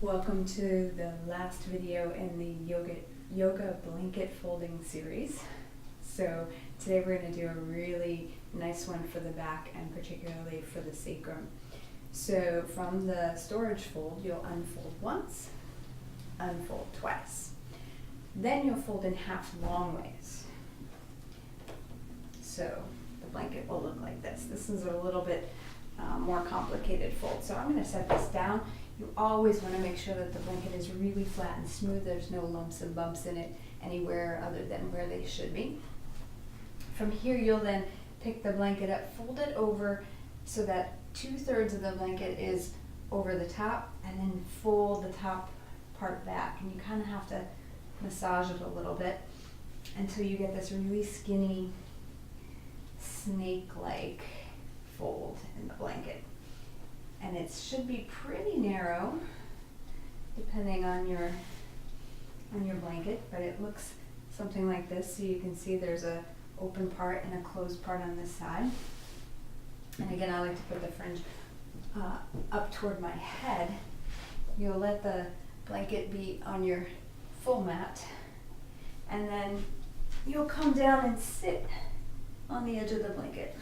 Welcome to the last video in the yoga blanket folding series. So today we're going to do a really nice one for the back and particularly for the sacrum. So from the storage fold, you'll unfold once, unfold twice. Then you'll fold in half long ways. So the blanket will look like this. This is a little bit more complicated fold. So I'm going to set this down. You always want to make sure that the blanket is really flat and smooth. There's no lumps and bumps in it anywhere other than where they should be. From here, you'll then pick the blanket up, fold it over so that 2/3 of the blanket is over the top, and then fold the top part back. And you kind of have to massage it a little bit until you get this really skinny, snake-like fold in the blanket. And it should be pretty narrow depending on your blanket, but it looks something like this. So you can see there's a open part and a closed part on this side. And again, I like to put the fringe up toward my head. You'll let the blanket be on your full mat, and then you'll come down and sit on the edge of the blanket.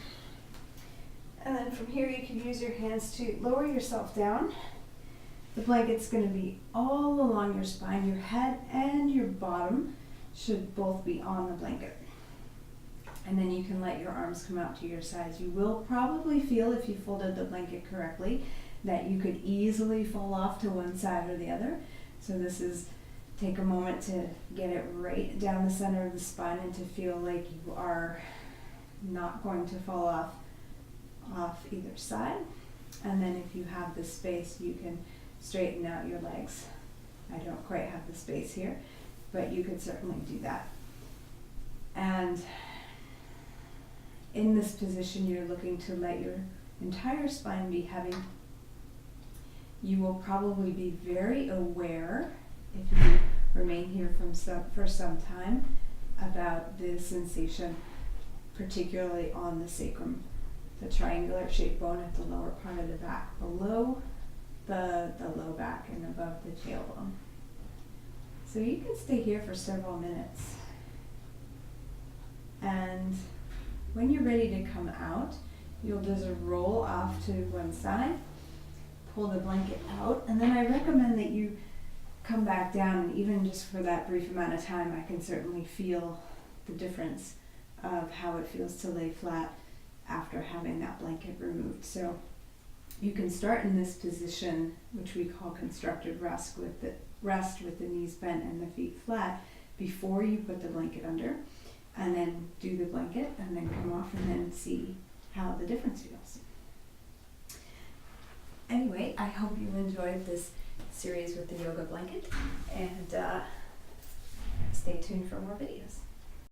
And then from here, you can use your hands to lower yourself down. The blanket's going to be all along your spine. Your head and your bottom should both be on the blanket. And then you can let your arms come out to your sides. You will probably feel, if you folded the blanket correctly, that you could easily fall off to one side or the other. So this is, take a moment to get it right down the center of the spine and to feel like you are not going to fall off either side. And then if you have the space, you can straighten out your legs. I don't quite have the space here, but you could certainly do that. And in this position, you're looking to let your entire spine be heavy. You will probably be very aware, if you remain here for some time, about the sensation, particularly on the sacrum, the triangular shaped bone at the lower part of the back, below the low back and above the tailbone. So you can stay here for several minutes. And when you're ready to come out, you'll just roll off to one side, pull the blanket out, and then I recommend that you come back down. And even just for that brief amount of time, I can certainly feel the difference of how it feels to lay flat after having that blanket removed. So you can start in this position, which we call constructed rest, with the knees bent and the feet flat, before you put the blanket under, and then do the blanket and then come off and then see how the difference feels. Anyway, I hope you enjoyed this series with the yoga blanket, and stay tuned for more videos.